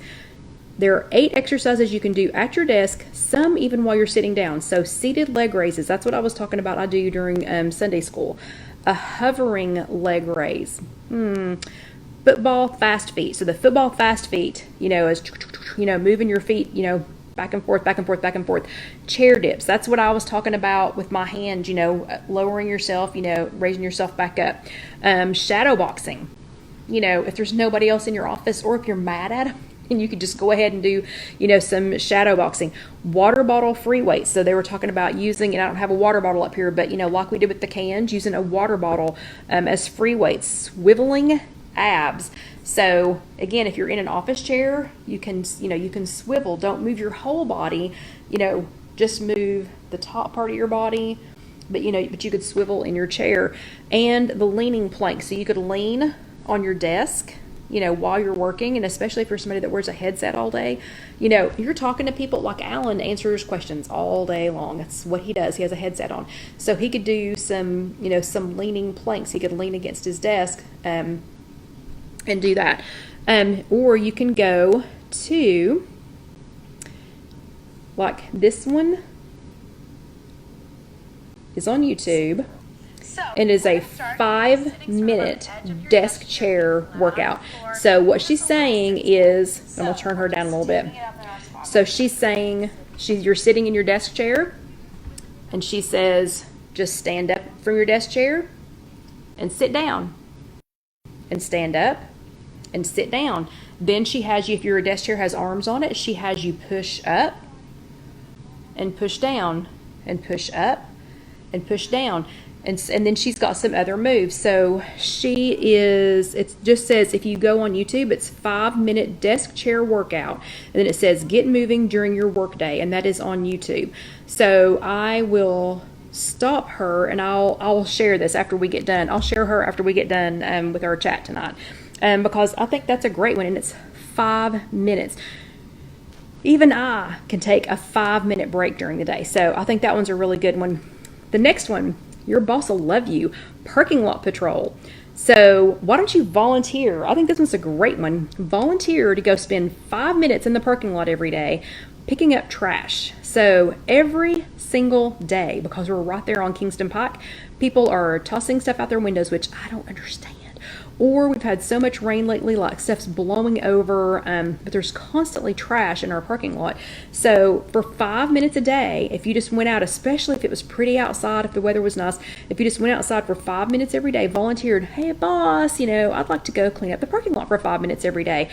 There are 8 exercises you can do at your desk, some even while you're sitting down. So seated leg raises, that's what I was talking about I do during Sunday school. A hovering leg raise. football fast feet. So the football fast feet, is, moving your feet, back and forth, back and forth, back and forth. Chair dips. That's what I was talking about with my hand, lowering yourself, raising yourself back up. Shadow boxing. If there's nobody else in your office, or if you're mad at them, and you could just go ahead and do, some shadow boxing. Water bottle free weights. So they were talking about using, and I don't have a water bottle up here, but, like we did with the cans, using a water bottle as free weights. Swiveling abs. So again, if you're in an office chair, you can swivel. Don't move your whole body, just move the top part of your body, but you could swivel in your chair. And the leaning plank. So you could lean on your desk, while you're working, and especially if you're somebody that wears a headset all day, you're talking to people like Alan answers questions all day long. That's what he does. He has a headset on. So he could do some leaning planks. He could lean against his desk, and do that. Or you can go to, like this one is on YouTube, and is a 5-minute desk chair workout. So what she's saying is, I'm going to turn her down a little bit. So she's saying, you're sitting in your desk chair, and she says, just stand up from your desk chair and sit down, and stand up and sit down. Then she has you, if your desk chair has arms on it, she has you push up and push down and push up and push down. And then she's got some other moves. So it just says, if you go on YouTube, it's 5-minute desk chair workout. And then it says, get moving during your workday. And that is on YouTube. So I will stop her, and I'll share this after we get done. I'll share her after we get done with our chat tonight. Because I think that's a great one, and it's 5 minutes. Even I can take a 5-minute break during the day. So I think that one's a really good one. The next one, your boss will love you. Parking lot patrol. So why don't you volunteer? I think this one's a great one. Volunteer to go spend 5 minutes in the parking lot every day picking up trash. So every single day, because we're right there on Kingston Pike, people are tossing stuff out their windows, which I don't understand. Or we've had so much rain lately, like stuff's blowing over, but there's constantly trash in our parking lot. So for 5 minutes a day, if you just went out, especially if it was pretty outside, if the weather was nice, if you just went outside for 5 minutes every day, volunteered, hey boss, I'd like to go clean up the parking lot for 5 minutes every day.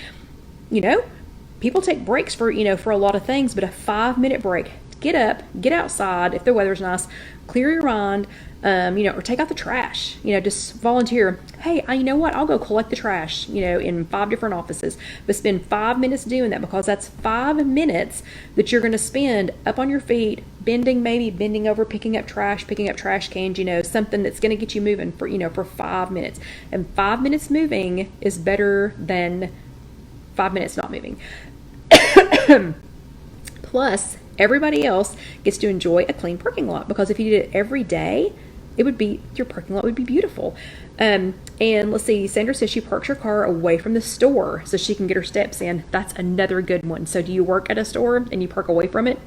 People take breaks for a lot of things, but a 5-minute break, get up, get outside, if the weather's nice, clear your mind, or take out the trash, just volunteer. Hey, you know what? I'll go collect the trash, in 5 different offices, but spend 5 minutes doing that, because that's 5 minutes that you're going to spend up on your feet, bending over, picking up trash cans, something that's going to get you moving for 5 minutes. And 5 minutes moving is better than 5 minutes not moving. Plus, everybody else gets to enjoy a clean parking lot, because if you did it every day, your parking lot would be beautiful. And let's see, Sandra says she parks her car away from the store so she can get her steps in. That's another good one. So do you work at a store and you park away from it?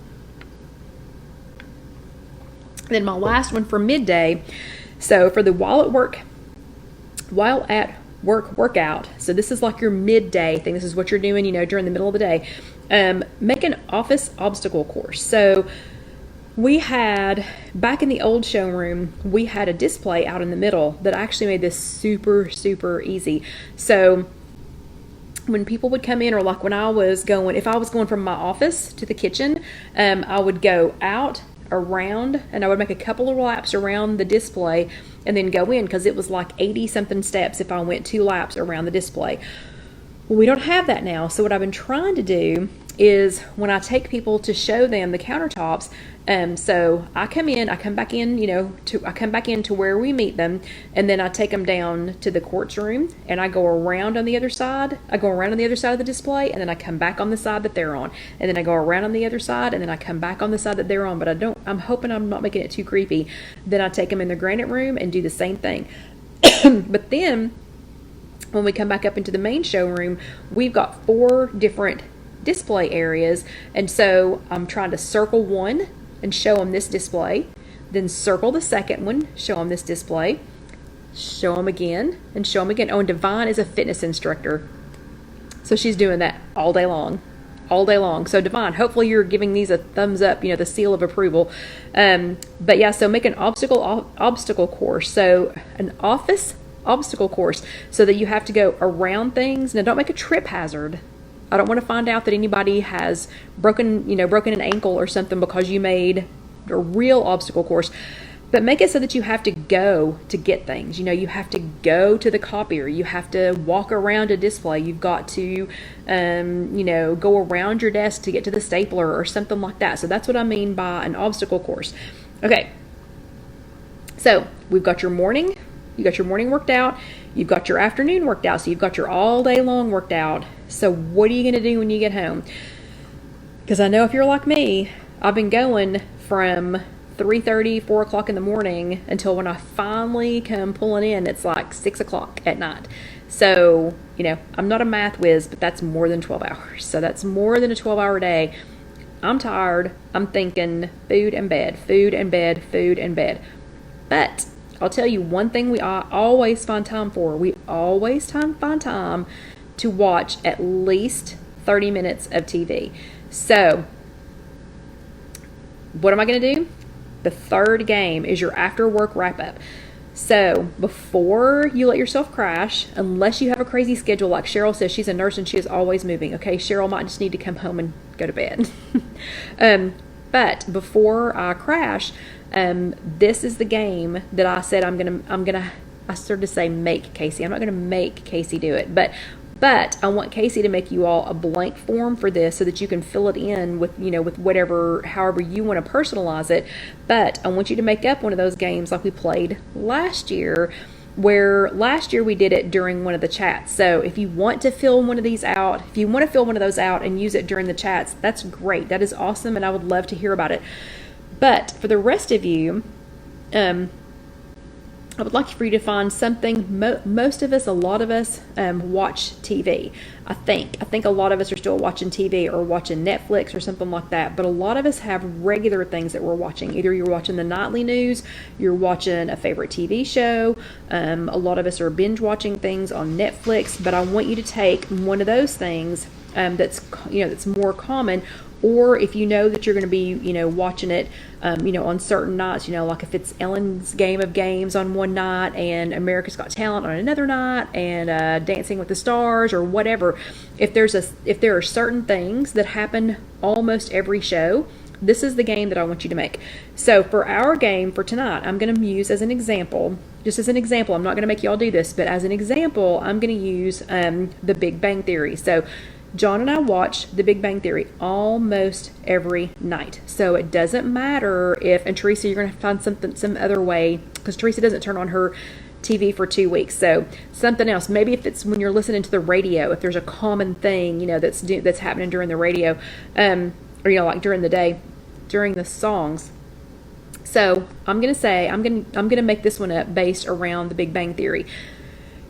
And then my last one for midday. So for the while at work workout. So this is like your midday thing. This is what you're doing, during the middle of the day. Make an office obstacle course. So we had, back in the old showroom, we had a display out in the middle that actually made this super, super easy. So when people would come in, or like when if I was going from my office to the kitchen, I would go out around, and I would make a couple of laps around the display and then go in, because it was like 80 something steps if I went 2 laps around the display. Well, we don't have that now. So what I've been trying to do is, when I take people to show them the countertops, so I come back into where we meet them, and then I take them down to the quartz room, and I go around on the other side. I go around on the other side of the display, and then I come back on the side that they're on, and then I go around on the other side, and then I come back on the side that they're on. But I'm hoping I'm not making it too creepy. Then I take them in the granite room and do the same thing. But then when we come back up into the main showroom, we've got 4 different display areas, and so I'm trying to circle one and show them this display, then circle the second one, show them this display, show them again, and show them again. Oh, and Divine is a fitness instructor, so she's doing that all day long. All day long. So Divine, hopefully you're giving these a thumbs up, the seal of approval. But yeah, so make an obstacle course. So an office obstacle course, so that you have to go around things. Now, don't make a trip hazard. I don't want to find out that anybody has broken an ankle or something because you made a real obstacle course. But make it so that you have to go to get things. You have to go to the copier. You have to walk around a display. You've got to, go around your desk to get to the stapler or something like that. So that's what I mean by an obstacle course. Okay. So we've got your morning. You got your morning worked out. You've got your afternoon worked out. So you've got your all day long worked out. So what are you going to do when you get home? Because I know if you're like me, I've been going from 3:30, 4 o'clock in the morning until when I finally come pulling in, it's like 6 o'clock at night. So, I'm not a math whiz, but that's more than 12 hours. So that's more than a 12-hour day. I'm tired. I'm thinking food and bed, food and bed, food and bed. But I'll tell you one thing we always find time for. We always find time to watch at least 30 minutes of TV. So what am I going to do? The third game is your after work wrap up. So before you let yourself crash, unless you have a crazy schedule, like Cheryl says, she's a nurse and she is always moving. Okay, Cheryl might just need to come home and go to bed. But before I crash, this is the game that I said I started to say make Casey. I'm not gonna make Casey do it, but I want Casey to make you all a blank form for this so that you can fill it in with, with however you want to personalize it. But I want you to make up one of those games like we played last year, where last year we did it during one of the chats. So if you want to fill one of those out and use it during the chats, that's great. That is awesome, and I would love to hear about it. But for the rest of you, I would like for you to find something. Most of us, a lot of us, watch TV. I think a lot of us are still watching TV or watching Netflix or something like that. But a lot of us have regular things that we're watching. Either you're watching the nightly news, you're watching a favorite TV show. A lot of us are binge watching things on Netflix. But I want you to take one of those things that's more common. Or if you know that you're going to be, watching it, on certain nights, like if it's Ellen's Game of Games on one night and America's Got Talent on another night and Dancing with the Stars or whatever. If there are certain things that happen almost every show, this is the game that I want you to make. So for our game for tonight, I'm going to use as an example, just as an example, I'm not going to make you all do this, but as an example, I'm going to use The Big Bang Theory. So John and I watch The Big Bang Theory almost every night. So it doesn't matter if, and Teresa, you're going to find some other way, because Teresa doesn't turn on her TV for 2 weeks. So something else, maybe if it's when you're listening to the radio, if there's a common thing, that's happening during the radio, or, like during the day, during the songs. So I'm going to make this one up based around The Big Bang Theory.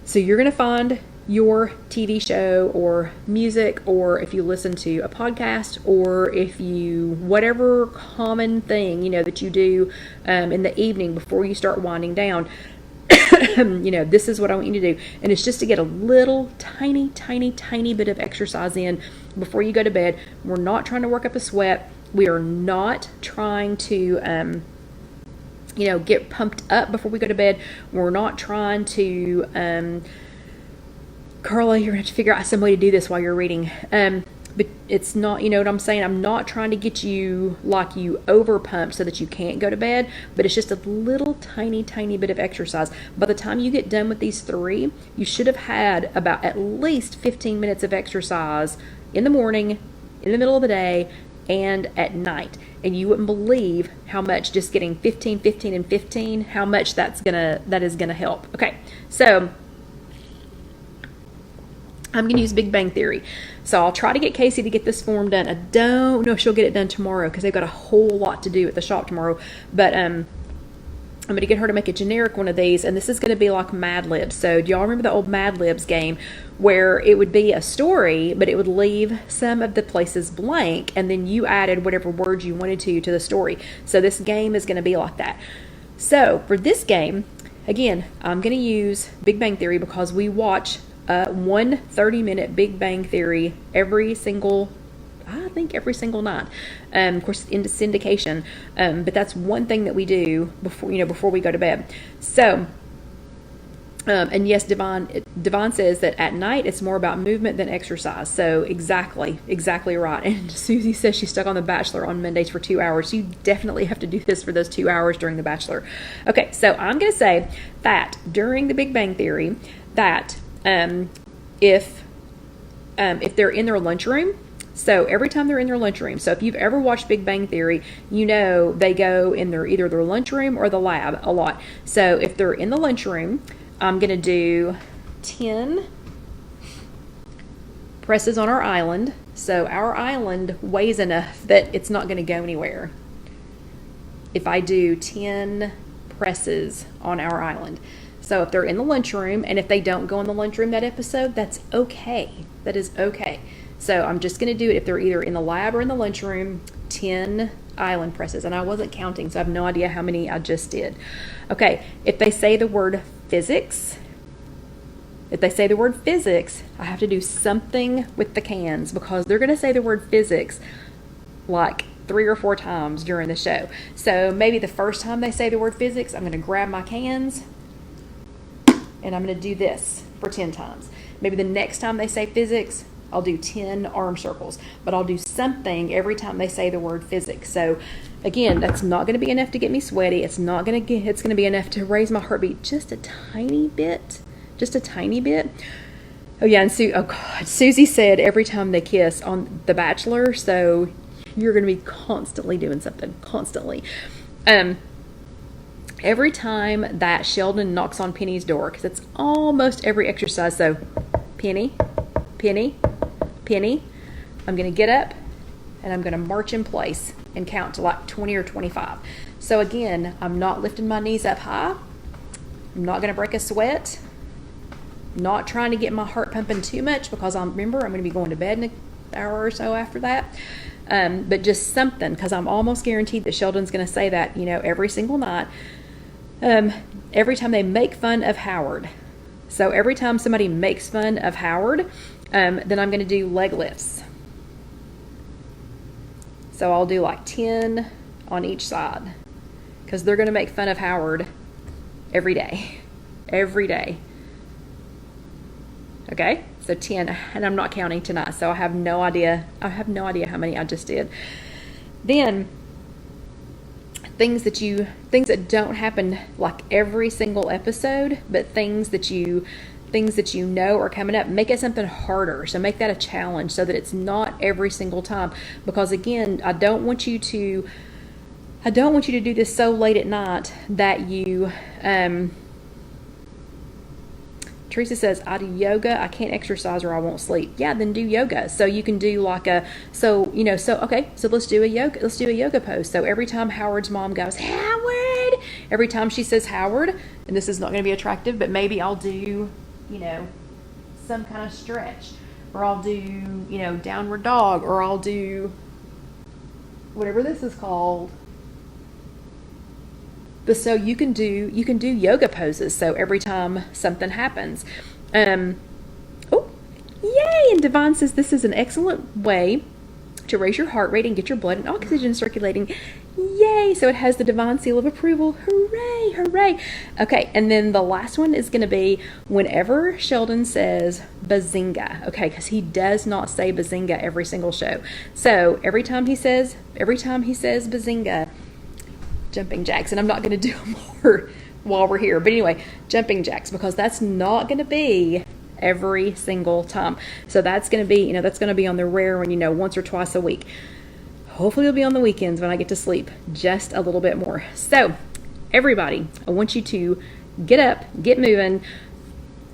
So you're going to find your TV show or music, or if you listen to a podcast, or if you, whatever common thing, that you do in the evening before you start winding down, this is what I want you to do. And it's just to get a little tiny bit of exercise in before you go to bed. We're not trying to work up a sweat. We are not trying to, get pumped up before we go to bed. We're not trying to, Carla, you're going to have to figure out some way to do this while you're reading. But it's not, you know what I'm saying? I'm not trying to get you over pumped so that you can't go to bed, but it's just a little tiny bit of exercise. By the time you get done with these 3, you should have had about at least 15 minutes of exercise in the morning, in the middle of the day, and at night. And you wouldn't believe how much just getting 15, 15, and 15, how much that is gonna help. Okay, so I'm going to use Big Bang Theory. So I'll try to get Casey to get this form done. I don't know if she'll get it done tomorrow because they've got a whole lot to do at the shop tomorrow. But I'm going to get her to make a generic one of these, and this is going to be like Mad Libs. So do y'all remember the old Mad Libs game where it would be a story, but it would leave some of the places blank, and then you added whatever words you wanted to the story. So this game is going to be like that. So for this game, again, I'm going to use Big Bang Theory because we watch one 30-minute Big Bang Theory every single night. Of course, into syndication, but that's one thing that we do before we go to bed. So, and yes, Devon says that at night it's more about movement than exercise. So exactly right. And Susie says she's stuck on The Bachelor on Mondays for 2 hours. You definitely have to do this for those 2 hours during The Bachelor. Okay, so I'm going to say that during the Big Bang Theory, that if they're in their lunchroom. So every time they're in their lunchroom, so if you've ever watched Big Bang Theory, you know they go in either their lunchroom or the lab a lot. So if they're in the lunchroom, I'm going to do 10 presses on our island. So our island weighs enough that it's not going to go anywhere if I do 10 presses on our island. So if they're in the lunchroom, and if they don't go in the lunchroom that episode, that's okay. That is okay. So I'm just going to do it if they're either in the lab or in the lunchroom, 10 island presses. And I wasn't counting, so I have no idea how many I just did. Okay, if they say the word physics, I have to do something with the cans because they're going to say the word physics like 3 or 4 times during the show. So maybe the first time they say the word physics, I'm going to grab my cans and I'm going to do this for 10 times. Maybe the next time they say physics, I'll do 10 arm circles, but I'll do something every time they say the word physics. So again, that's not going to be enough to get me sweaty. It's going to be enough to raise my heartbeat just a tiny bit. Oh yeah, and Susie said every time they kiss on The Bachelor, so you're going to be constantly doing something, constantly. Every time that Sheldon knocks on Penny's door, because it's almost every exercise, so Penny, I'm going to get up and I'm going to march in place and count to like 20 or 25. So again, I'm not lifting my knees up high. I'm not going to break a sweat. Not trying to get my heart pumping too much because I'm going to be going to bed in an hour or so after that. But just something, because I'm almost guaranteed that Sheldon's going to say that, every single night. Every time they make fun of Howard. So every time somebody makes fun of Howard, then I'm going to do leg lifts. So I'll do like 10 on each side because they're going to make fun of Howard every day. Okay, so 10, and I'm not counting tonight, so I have no idea how many I just did. Then things that don't happen like every single episode, but things that you know are coming up, make it something harder. So make that a challenge so that it's not every single time. Because again, I don't want you to do this so late at night that you Teresa says, I do yoga, I can't exercise or I won't sleep. Yeah, then do yoga. So you can do like so let's do a yoga pose. So every time Howard's mom goes, Howard, every time she says Howard, and this is not going to be attractive, but maybe I'll do, some kind of stretch, or I'll do, downward dog, or I'll do whatever this is called. But so you can do yoga poses. So every time something happens, yay! And Devon says this is an excellent way to raise your heart rate and get your blood and oxygen circulating. Yay! So it has the Devon seal of approval. Hooray! Hooray! Okay, and then the last one is going to be whenever Sheldon says bazinga. Okay, because he does not say bazinga every single show. So every time he says bazinga, jumping jacks, and I'm not going to do more while we're here, but anyway, jumping jacks, because that's not going to be every single time. So that's going to be on the rare one, once or twice a week. Hopefully it'll be on the weekends when I get to sleep just a little bit more. So everybody, I want you to get up, get moving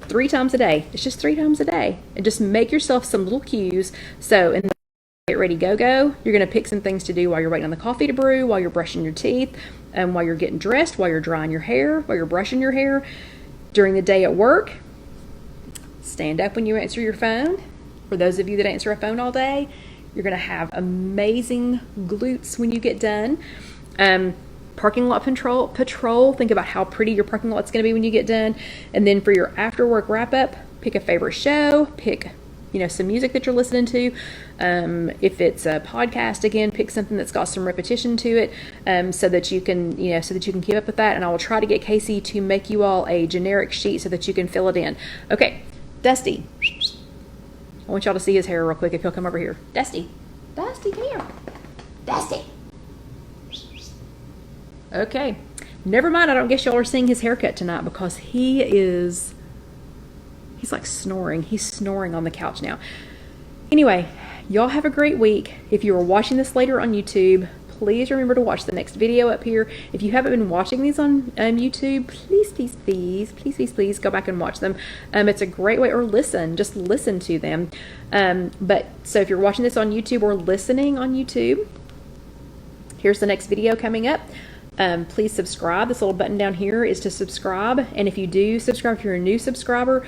3 times a day. It's just 3 times a day, and just make yourself some little cues. So in the get ready, go. You're going to pick some things to do while you're waiting on the coffee to brew, while you're brushing your teeth, and while you're getting dressed, while you're drying your hair, while you're brushing your hair. During the day at work, stand up when you answer your phone. For those of you that answer a phone all day, you're going to have amazing glutes when you get done. parking lot patrol. Think about how pretty your parking lot's going to be when you get done. And then for your after work wrap up, pick a favorite show, pick some music that you're listening to. If it's a podcast, again, pick something that's got some repetition to it, so that you can keep up with that. And I will try to get Casey to make you all a generic sheet so that you can fill it in. Okay, Dusty. I want y'all to see his hair real quick if he'll come over here. Dusty, come here. Dusty. Okay, never mind. I don't guess y'all are seeing his haircut tonight because he's like snoring. He's snoring on the couch now. Anyway, y'all have a great week. If you are watching this later on YouTube, please remember to watch the next video up here. If you haven't been watching these on YouTube, please go back and watch them. It's a great way, or just listen to them. So if you're watching this on YouTube or listening on YouTube, here's the next video coming up. Please subscribe. This little button down here is to subscribe. And if you do subscribe, if you're a new subscriber,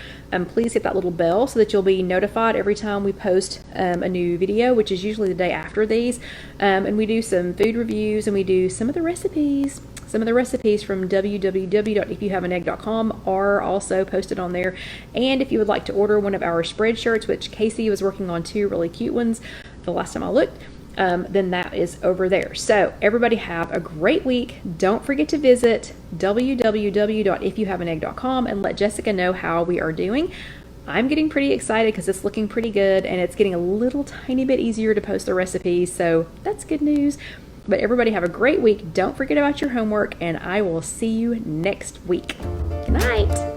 please hit that little bell so that you'll be notified every time we post a new video, which is usually the day after these. And we do some food reviews, and we do some of the recipes. Some of the recipes from www.IfYouHaveAnEgg.com are also posted on there. And if you would like to order one of our spread shirts, which Casey was working on 2 really cute ones the last time I looked, then that is over there. So everybody have a great week. Don't forget to visit www.IfYouHaveAnEgg.com and let Jessica know how we are doing. I'm getting pretty excited because it's looking pretty good, and it's getting a little tiny bit easier to post the recipes, so that's good news. But everybody have a great week. Don't forget about your homework, and I will see you next week. Good night.